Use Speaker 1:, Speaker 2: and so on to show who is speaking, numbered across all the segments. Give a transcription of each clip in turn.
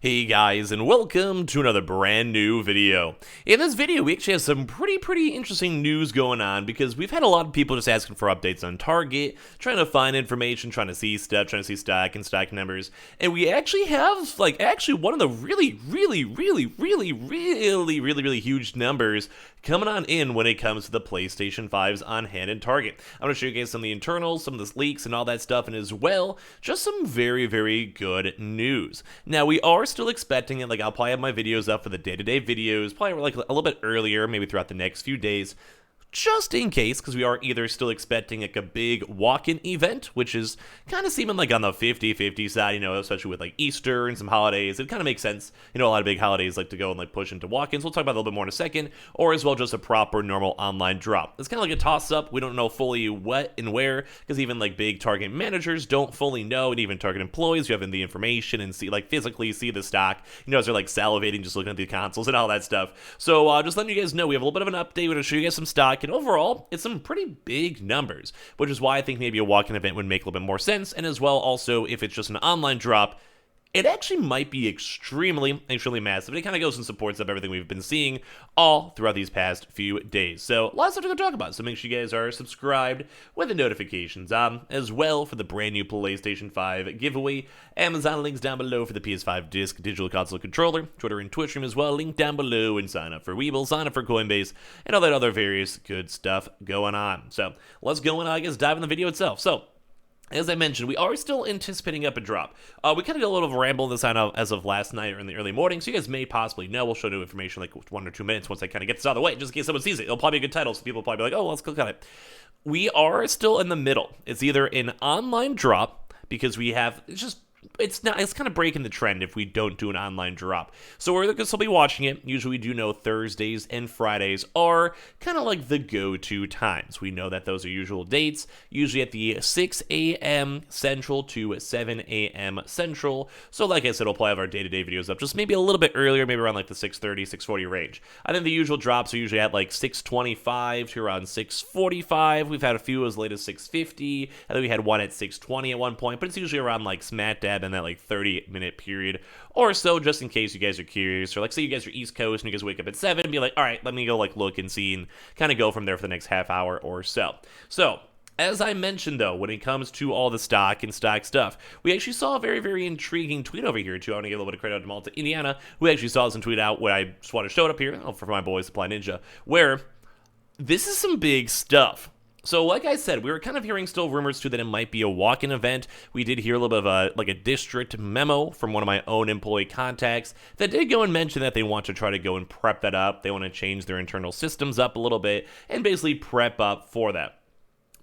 Speaker 1: Hey guys, and welcome to another brand new video. In this video, we actually have some pretty interesting news going on because we've had a lot of people just asking for updates on Target, trying to find information, trying to see stuff, trying to see stock and stock numbers, and we actually have, one of the really huge numbers coming on in when it comes to the PlayStation 5s on hand in Target. I'm going to show you guys some of the internals, some of the leaks and all that stuff, and as well, just some very good news. Now, we are still expecting it, I'll probably have my videos up for the day-to-day videos, probably a little bit earlier, maybe throughout the next few days, just in case, because we are either still expecting a big walk-in event, which is kind of seeming on the 50-50 side, especially with Easter and some holidays. It kind of makes sense. A lot of big holidays like to go and push into walk-ins. We'll talk about it a little bit more in a second, or as well just a proper normal online drop. It's kind of like a toss-up. We don't know fully what and where, because even big Target managers don't fully know, and even Target employees who have the information and see physically see the stock, as they're salivating just looking at the consoles and all that stuff. So just letting you guys know, we have a little bit of an update. We're going to show you guys some stock. And overall, it's some pretty big numbers, which is why I think maybe a walk-in event would make a little bit more sense. And as well, also, if it's just an online drop, it actually might be extremely massive. It kind of goes and supports up everything we've been seeing all throughout these past few days. So lots of stuff to go talk about. So make sure you guys are subscribed with the notifications on, as well for the brand new PlayStation 5 giveaway. Amazon links down below for the PS5 disc digital console controller. Twitter and Twitch stream as well. Link down below, and sign up for Weeble, sign up for Coinbase, and all that other various good stuff going on. So let's go and dive in the video itself. So, as I mentioned, we are still anticipating up a drop. We kind of did a little ramble this on as of last night or in the early morning, so you guys may possibly know. We'll show new information 1 or 2 minutes once I kind of get this out of the way, just in case someone sees it. It'll probably be a good title, so people will probably be like, oh, let's click on it. We are still in the middle. It's either an online drop, because we have, it's kind of breaking the trend if we don't do an online drop. So we're going to still be watching it. Usually we do know Thursdays and Fridays are kind of the go-to times. We know that those are usual dates, usually at the 6 a.m. Central to 7 a.m. Central. So like I said, we'll probably have our day-to-day videos up just maybe a little bit earlier, maybe around the 6:30, 6:40 range. I think the usual drops are usually at 6:25 to around 6:45. We've had a few as late as 6:50. I think we had one at 6:20 at one point, but it's usually around smack dab in that 30-minute period or so, just in case you guys are curious. Or say you guys are East Coast and you guys wake up at 7 and be like, all right, let me go look and see and kind of go from there for the next half hour or so. So as I mentioned, though, when it comes to all the stock and stock stuff, we actually saw a very intriguing tweet over here, too. I want to give a little bit of credit to Malta, Indiana, who actually saw this and tweet out what I just want to show it up here for my boys, Supply Ninja, where this is some big stuff. So like I said, we were kind of hearing still rumors too that it might be a walk-in event. We did hear a little bit of a district memo from one of my own employee contacts that did go and mention that they want to try to go and prep that up. They want to change their internal systems up a little bit and basically prep up for that.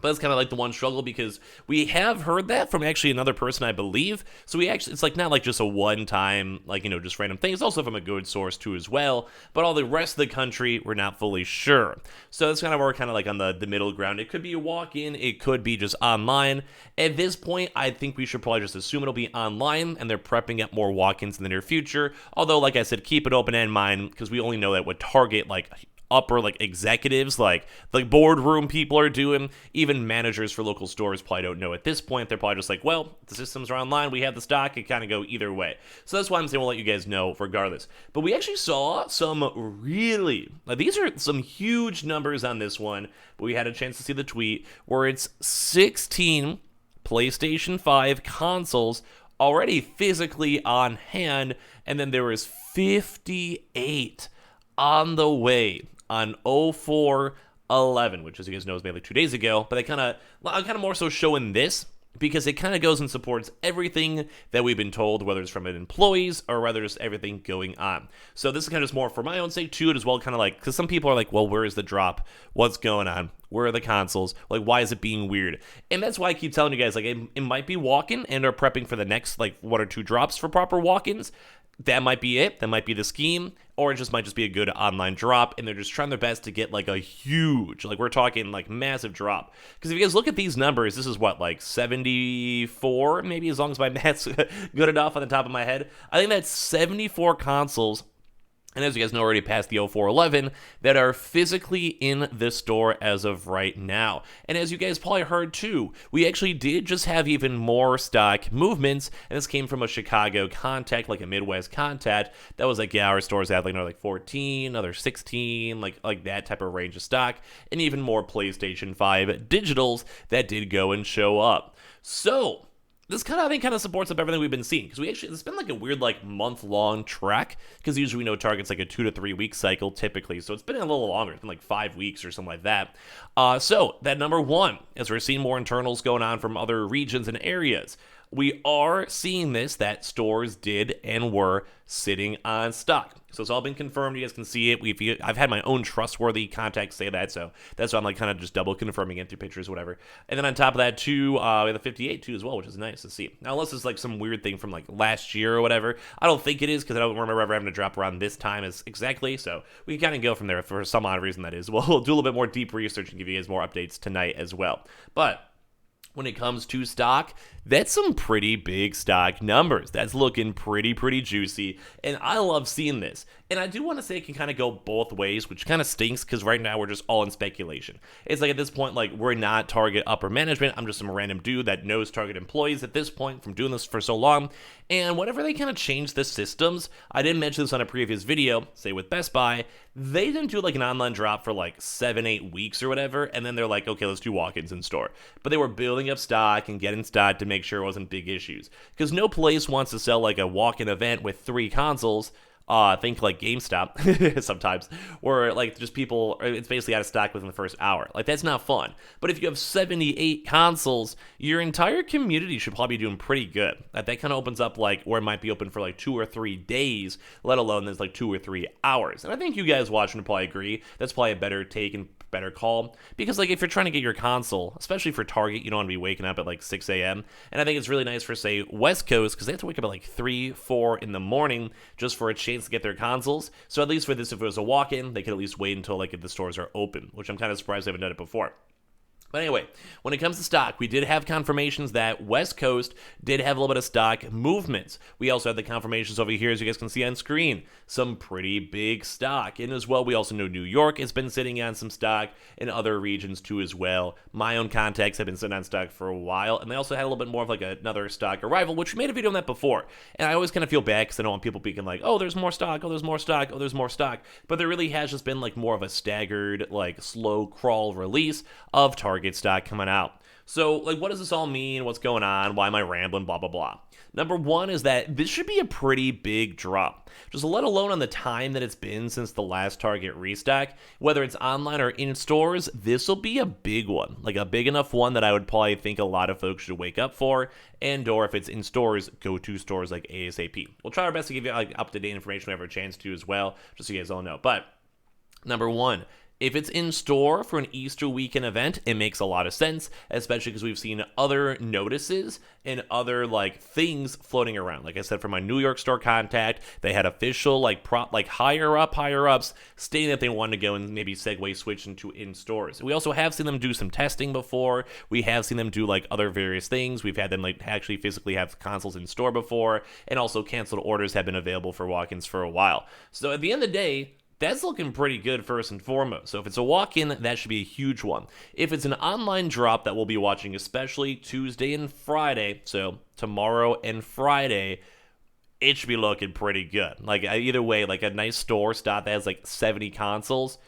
Speaker 1: But it's kind of the one struggle, because we have heard that from actually another person, I believe. So it's not just a one-time, just random thing. It's also from a good source, too, as well. But all the rest of the country, we're not fully sure. So that's kind of where we're kind of on the middle ground. It could be a walk-in. It could be just online. At this point, I think we should probably just assume it'll be online, and they're prepping up more walk-ins in the near future. Although, like I said, keep an open end mind, because we only know that with Target, upper executives, boardroom people are doing. Even managers for local stores probably don't know at this point. They're probably just well, the systems are online, we have the stock, it kind of go either way. So that's why I'm saying we'll let you guys know regardless. But we actually saw some these are some huge numbers on this one, but we had a chance to see the tweet where it's 16 PlayStation 5 consoles already physically on hand, and then there was 58 on the way on 04/11, which, as you guys know, is maybe 2 days ago. But I'm kind of more so showing this because it kind of goes and supports everything that we've been told, whether it's from employees or whether it's everything going on. So this is kind of just more for my own sake too, as well, kind of because some people are well, where is the drop? What's going on? Where are the consoles? Why is it being weird? And that's why I keep telling you guys, it might be walk-in and are prepping for the next 1 or 2 drops for proper walk-ins. That might be it. That might be the scheme. Or it just might just be a good online drop, and they're just trying their best to get a huge, we're talking massive drop. Because if you guys look at these numbers, this is what, 74, maybe, as long as my math's good enough on the top of my head. I think that's 74 consoles and as you guys know, already past the 0411 that are physically in this store as of right now. And as you guys probably heard too, we actually did just have even more stock movements, and this came from a Chicago contact, like a Midwest contact, that was like, yeah, our stores have like another 14, another 16, like that type of range of stock, and even more PlayStation 5 digitals that did go and show up. So this kind of, I think, kind of supports up everything we've been seeing, because it's been like a weird like month-long trek, because usually we know Target's like a 2 to 3 week cycle typically, so it's been a little longer. It's been like 5 weeks or something like that. So that number one, as we're seeing more internals going on from other regions and areas, we are seeing this, that stores did and were sitting on stock. So it's all been confirmed. You guys can see it. I've had my own trustworthy contacts say that, so that's why I'm like kind of just double confirming it through pictures, whatever. And then on top of that, too, we have the 58 too as well, which is nice to see. Now, unless it's like some weird thing from like last year or whatever, I don't think it is, because I don't remember ever having to drop around this time as exactly. So we can kind of go from there for some odd reason that is. We'll do a little bit more deep research and give you guys more updates tonight as well. But when it comes to stock, that's some pretty big stock numbers. That's looking pretty juicy, and I love seeing this. And I do want to say it can kind of go both ways, which kind of stinks, because right now we're just all in speculation. It's like at this point, like, we're not Target upper management. I'm just some random dude that knows Target employees at this point from doing this for so long. And whenever they kind of change the systems, I didn't mention this on a previous video, say with Best Buy, they didn't do like an online drop for like 7-8 weeks or whatever, and then they're like, okay, let's do walk-ins in store. But they were building up stock and getting stock to make sure it wasn't big issues, because no place wants to sell like a walk-in event with 3 consoles. Think like GameStop sometimes, where like just people, it's basically out of stock within the first hour. Like, that's not fun. But if you have 78 consoles, your entire community should probably be doing pretty good. That kind of opens up like where it might be open for like 2 or 3 days, let alone there's like 2 or 3 hours. And I think you guys watching would probably agree that's probably a better take and better call, because like if you're trying to get your console, especially for Target, you don't want to be waking up at like 6 a.m. And I think it's really nice for, say, West Coast, because they have to wake up at like 3-4 in the morning just for a chance to get their consoles. So at least for this, if it was a walk-in, they could at least wait until like if the stores are open, which I'm kind of surprised they haven't done it before. But anyway, when it comes to stock, we did have confirmations that West Coast did have a little bit of stock movements. We also have the confirmations over here, as you guys can see on screen. Some pretty big stock. And as well, we also know New York has been sitting on some stock, and other regions too as well. My own contacts have been sitting on stock for a while, and they also had a little bit more of like another stock arrival, which we made a video on that before. And I always kind of feel bad, because I don't want people being like, oh, there's more stock, oh, there's more stock, oh, there's more stock. But there really has just been like more of a staggered, like slow crawl release of Target stock coming out. So, like, what does this all mean? What's going on? Why am I rambling? Blah, blah, blah. Number one is that this should be a pretty big drop. Just let alone on the time that it's been since the last Target restock. Whether it's online or in stores, this will be a big one. Like a big enough one that I would probably think a lot of folks should wake up for. And or if it's in stores, go to stores like ASAP. We'll try our best to give you like up-to-date information whenever a chance to as well, just so you guys all know. But number one, if it's in store for an Easter weekend event, it makes a lot of sense, especially because we've seen other notices and other like things floating around. Like I said, for my New York store contact, they had official like higher ups stating that they wanted to go and maybe segue switch into in stores. We also have seen them do some testing before. We have seen them do like other various things. We've had them like actually physically have consoles in store before, and also canceled orders have been available for walk-ins for a while. So at the end of the day, that's looking pretty good first and foremost. So if it's a walk-in, that should be a huge one. If it's an online drop that we'll be watching, especially Tuesday and Friday, so tomorrow and Friday, it should be looking pretty good. Like either way, like a nice store stock that has like 70 consoles,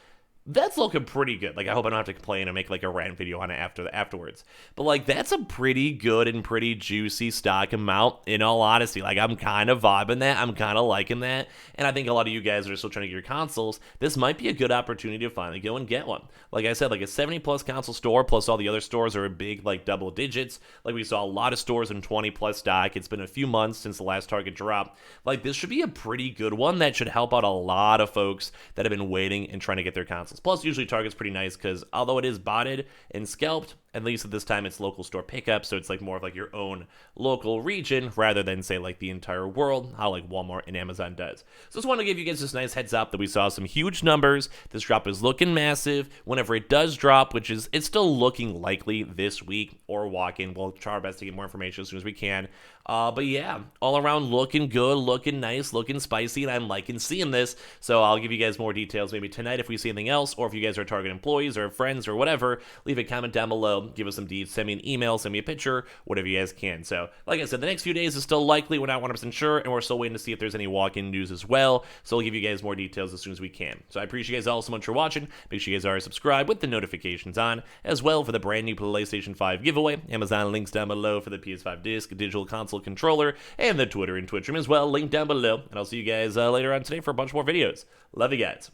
Speaker 1: that's looking pretty good. Like, I hope I don't have to complain and make like a rant video on it afterwards. But like, that's a pretty good and pretty juicy stock amount, in all honesty. Like, I'm kind of vibing that. I'm kind of liking that. And I think a lot of you guys are still trying to get your consoles. This might be a good opportunity to finally go and get one. Like I said, like a 70 plus console store, plus all the other stores are big, like double digits. Like, we saw a lot of stores in 20 plus stock. It's been a few months since the last Target drop. Like, this should be a pretty good one that should help out a lot of folks that have been waiting and trying to get their consoles. Plus, usually Target's pretty nice, because although it is botted and scalped, At least at this time, it's local store pickup, so it's like more of like your own local region rather than say like the entire world, how like Walmart and Amazon does. So just want to give you guys this nice heads up that we saw some huge numbers. This drop is looking massive. Whenever it does drop, which is it's still looking likely this week or walk-in, we'll try our best to get more information as soon as we can. But yeah, all around looking good, looking nice, looking spicy, and I'm liking seeing this. So I'll give you guys more details maybe tonight if we see anything else, or if you guys are Target employees or friends or whatever, leave a comment down below, give us some deeds, send me an email, send me a picture, whatever you guys can. So like I said, the next few days is still likely. We're not 100% sure, and we're still waiting to see if there's any walk-in news as well. So we'll give you guys more details as soon as we can. So I appreciate you guys all so much for watching. Make sure you guys are subscribed with the notifications on, as well for the brand new PlayStation 5 giveaway. Amazon links down below for the PS5 disc, digital console controller, and the Twitter and Twitch room as well, linked down below. And I'll see you guys later on today for a bunch more videos. Love you guys.